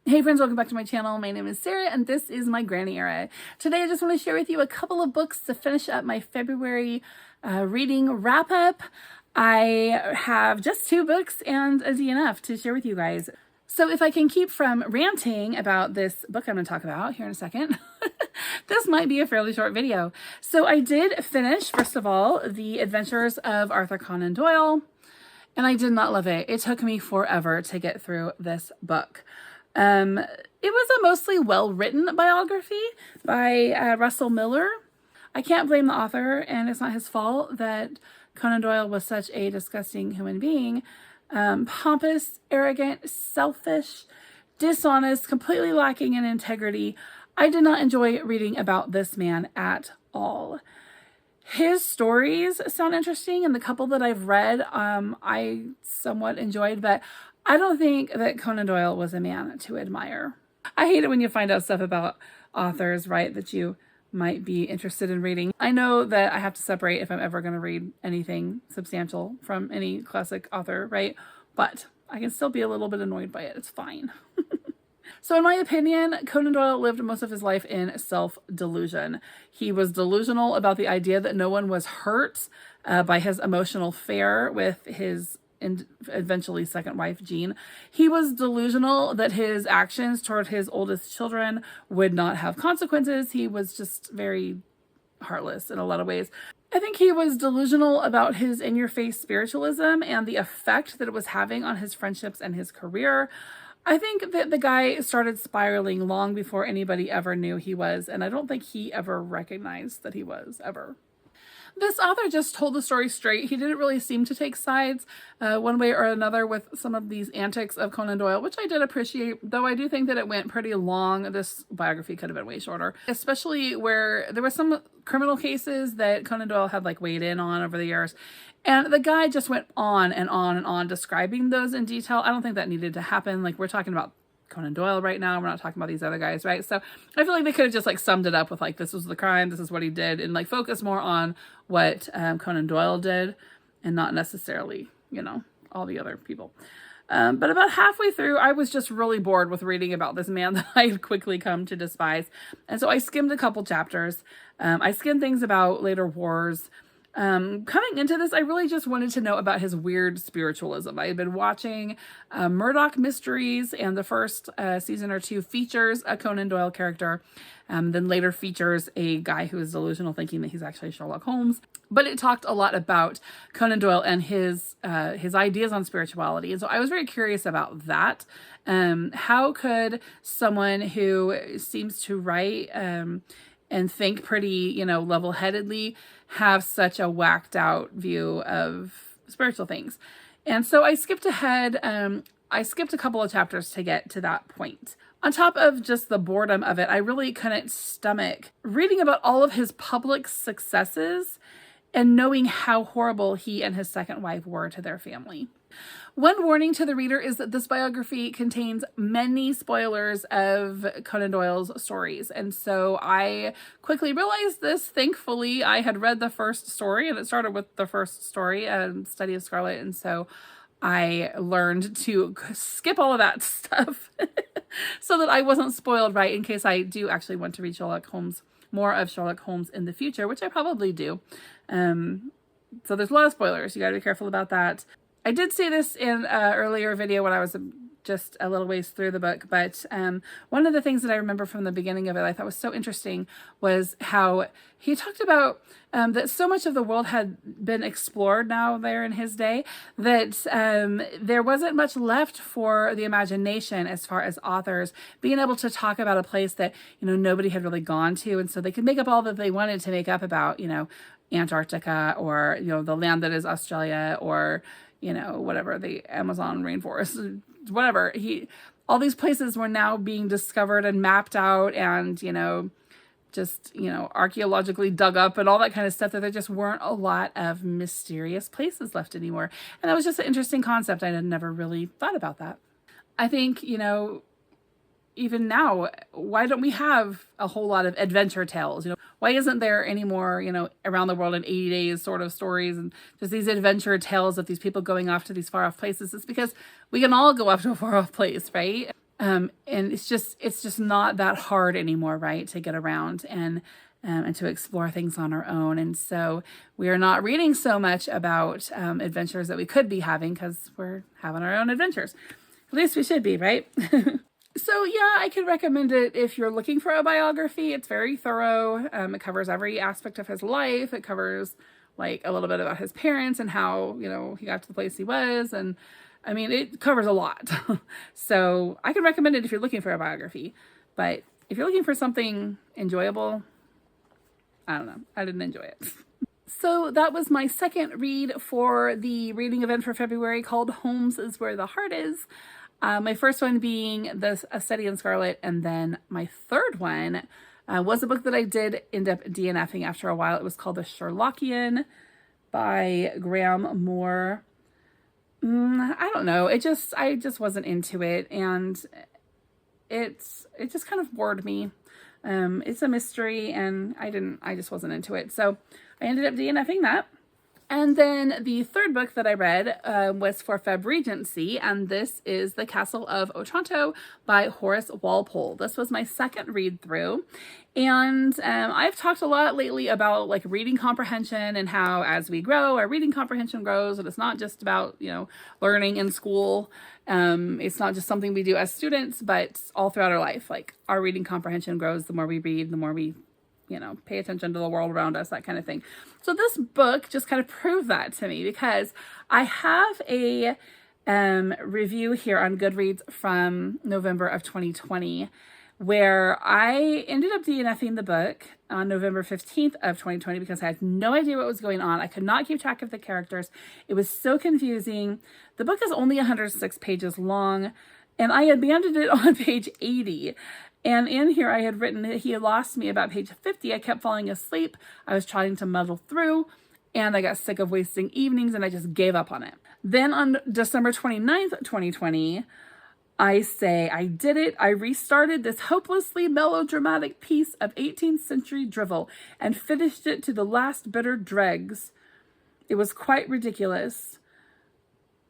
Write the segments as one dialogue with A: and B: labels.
A: Hey friends, welcome back to my channel. My name is Sarah and this is my granny era. Today I just want to share with you a couple of books to finish up my February reading wrap up. I have just 2 books and a DNF to share with you guys. So if I can keep from ranting about this book I'm going to talk about here in a second, this might be a fairly short video. So I did finish, first of all, The Adventures of Arthur Conan Doyle, and I did not love it. It took me forever to get through this book. It was a mostly well-written biography by Russell Miller. I can't blame the author, and it's not his fault that Conan Doyle was such a disgusting human being. Pompous, arrogant, selfish, dishonest, completely lacking in integrity. I did not enjoy reading about this man at all. His stories sound interesting, and the couple that I've read, I somewhat enjoyed, but I don't think that Conan Doyle was a man to admire. I hate it when you find out stuff about authors, right, that you might be interested in reading. I know that I have to separate if I'm ever going to read anything substantial from any classic author, right? But I can still be a little bit annoyed by it. It's fine. So in my opinion, Conan Doyle lived most of his life in self-delusion. He was delusional about the idea that no one was hurt by his emotional affair with his eventually second wife, Jean. He was delusional that his actions toward his oldest children would not have consequences. He was just very heartless in a lot of ways. I think he was delusional about his in-your-face spiritualism and the effect that it was having on his friendships and his career. I think that the guy started spiraling long before anybody ever knew he was, and I don't think he ever recognized that he was, ever. This author just told the story straight. He didn't really seem to take sides one way or another with some of these antics of Conan Doyle, which I did appreciate, though I do think that it went pretty long. This biography could have been way shorter, especially where there were some criminal cases that Conan Doyle had like weighed in on over the years. And the guy just went on and on and on describing those in detail. I don't think that needed to happen. Like, we're talking about Conan Doyle right now. We're not talking about these other guys, right? So I feel like they could have just like summed it up with like, this was the crime, this is what he did, and like focus more on what Conan Doyle did and not necessarily, you know, all the other people. But about halfway through, I was just really bored with reading about this man that I had quickly come to despise. And so I skimmed a couple chapters. I skimmed things about later wars. Coming into this, I really just wanted to know about his weird spiritualism. I had been watching Murdoch Mysteries, and the first season or 2 features a Conan Doyle character, then later features a guy who is delusional, thinking that he's actually Sherlock Holmes. But it talked a lot about Conan Doyle and his ideas on spirituality. And so I was very curious about that. How could someone who seems to write and think pretty, you know, level-headedly have such a whacked out view of spiritual things? And so I skipped ahead. I skipped a couple of chapters to get to that point. On top of just the boredom of it, I really couldn't stomach reading about all of his public successes and knowing how horrible he and his second wife were to their family. One warning to the reader is that this biography contains many spoilers of Conan Doyle's stories. And so I quickly realized this. Thankfully, I had read the first story, and it started with the first story, Study of Scarlet. And so I learned to skip all of that stuff so that I wasn't spoiled, right, in case I do actually want to read Sherlock Holmes, more of Sherlock Holmes in the future, which I probably do. So there's a lot of spoilers. You got to be careful about that. I did say this in an earlier video when I was just a little ways through the book, but one of the things that I remember from the beginning of it I thought was so interesting was how he talked about that so much of the world had been explored now there in his day that there wasn't much left for the imagination as far as authors being able to talk about a place that, you know, nobody had really gone to, and so they could make up all that they wanted to make up about, you know, Antarctica, or, you know, the land that is Australia, or, you know, whatever, the Amazon rainforest, whatever. All these places were now being discovered and mapped out and, you know, just, you know, archaeologically dug up and all that kind of stuff, that there just weren't a lot of mysterious places left anymore. And that was just an interesting concept. I had never really thought about that. I think, you know, even now, why don't we have a whole lot of adventure tales? You know, why isn't there any more, you know, around the world in 80 days sort of stories and just these adventure tales of these people going off to these far off places? It's because we can all go off to a far off place, right? And it's just not that hard anymore, right, to get around and to explore things on our own. And so we are not reading so much about adventures that we could be having because we're having our own adventures. At least we should be, right? So yeah, I could recommend it if you're looking for a biography. It's very thorough. It covers every aspect of his life. It covers like a little bit about his parents and how, he got to the place he was. And I mean, it covers a lot. So I can recommend it if you're looking for a biography. But if you're looking for something enjoyable, I don't know. I didn't enjoy it. So that was my second read for the reading event for February called Holmes is Where the Heart Is. My first one being A Study in Scarlet, and then my third one was a book that I did end up DNFing after a while. It was called The Sherlockian by Graham Moore. I don't know. I just wasn't into it, and it just kind of bored me. It's a mystery, and I just wasn't into it. So I ended up DNFing that. And then the third book that I read was for Feb Regency, and this is The Castle of Otranto by Horace Walpole. This was my second read through, and I've talked a lot lately about like reading comprehension and how as we grow, our reading comprehension grows, and it's not just about, learning in school. It's not just something we do as students, but all throughout our life. Like our reading comprehension grows the more we read, the more we pay attention to the world around us, that kind of thing. So this book just kind of proved that to me, because I have a review here on Goodreads from November of 2020, where I ended up DNFing the book on November 15th of 2020 because I had no idea what was going on. I could not keep track of the characters. It was so confusing. The book is only 106 pages long, and I abandoned it on page 80. And in here I had written that he had lost me about page 50. I kept falling asleep. I was trying to muddle through, and I got sick of wasting evenings, and I just gave up on it. Then on December 29th, 2020, I say, I did it. I restarted this hopelessly melodramatic piece of 18th century drivel and finished it to the last bitter dregs. It was quite ridiculous,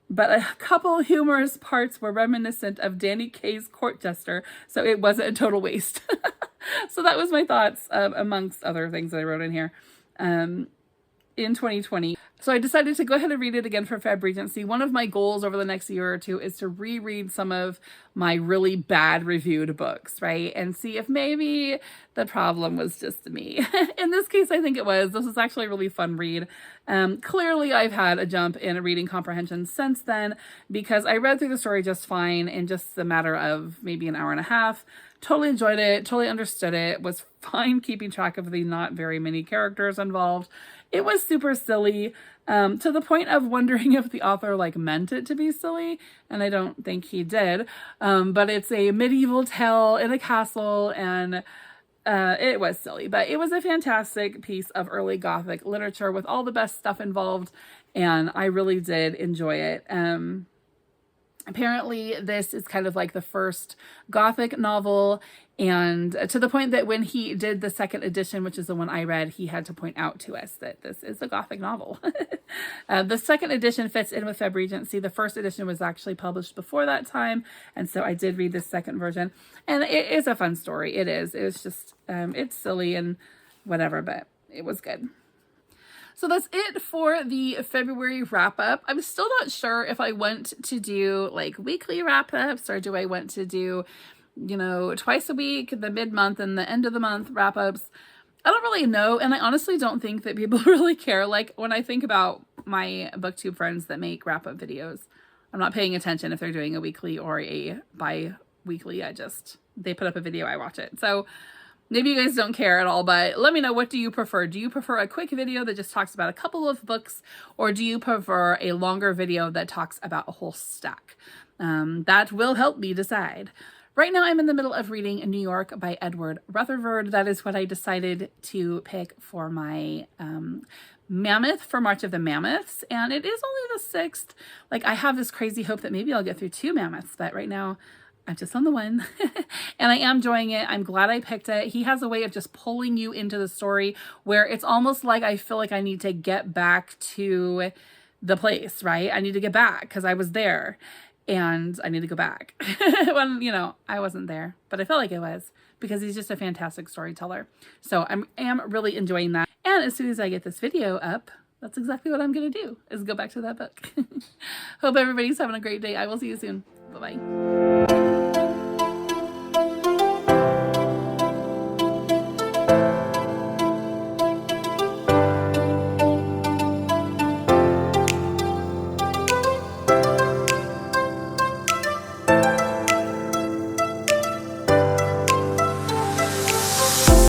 A: but a couple humorous parts were reminiscent of Danny Kaye's court jester, so it wasn't a total waste. So that was my thoughts, amongst other things that I wrote in here, in 2020. So I decided to go ahead and read it again for Feb Regency. One of my goals over the next year or two is to reread some of my really bad reviewed books, right? And see if maybe the problem was just me. In this case, I think it was. This was actually a really fun read. Clearly, I've had a jump in reading comprehension since then, because I read through the story just fine in just a matter of maybe an hour and a half. Totally enjoyed it, totally understood it, was fine keeping track of the not very many characters involved. It was super silly, to the point of wondering if the author meant it to be silly, and I don't think he did. But it's a medieval tale in a castle, and it was silly, but it was a fantastic piece of early Gothic literature with all the best stuff involved, and I really did enjoy it. Apparently, this is kind of like the first Gothic novel, and to the point that when he did the second edition, which is the one I read, he had to point out to us that this is a Gothic novel. The second edition fits in with Feb Regency. The first edition was actually published before that time, and so I did read the second version, and it is a fun story. It is. It was just, it's silly and whatever, but it was good. So that's it for the February wrap up. I'm still not sure if I want to do weekly wrap ups, or do I want to do, twice a week, the mid-month and the end of the month wrap ups. I don't really know. And I honestly don't think that people really care. When I think about my booktube friends that make wrap up videos, I'm not paying attention if they're doing a weekly or a bi-weekly. They put up a video, I watch it. So maybe you guys don't care at all, but let me know, what do you prefer? Do you prefer a quick video that just talks about a couple of books, or do you prefer a longer video that talks about a whole stack? That will help me decide. Right now I'm in the middle of reading New York by Edward Rutherford. That is what I decided to pick for my Mammoth for March of the Mammoths, and it is only the 6th. I have this crazy hope that maybe I'll get through 2 Mammoths, but right now I'm just on the 1. And I am enjoying it. I'm glad I picked it. He has a way of just pulling you into the story where it's almost like I feel like I need to get back to the place, right? I need to get back because I was there. and I need to go back. When, you know, I wasn't there, but I felt like I was, because he's just a fantastic storyteller. So I am really enjoying that. And as soon as I get this video up, that's exactly what I'm going to do, is go back to that book. Hope everybody's having a great day. I will see you soon. Bye-bye.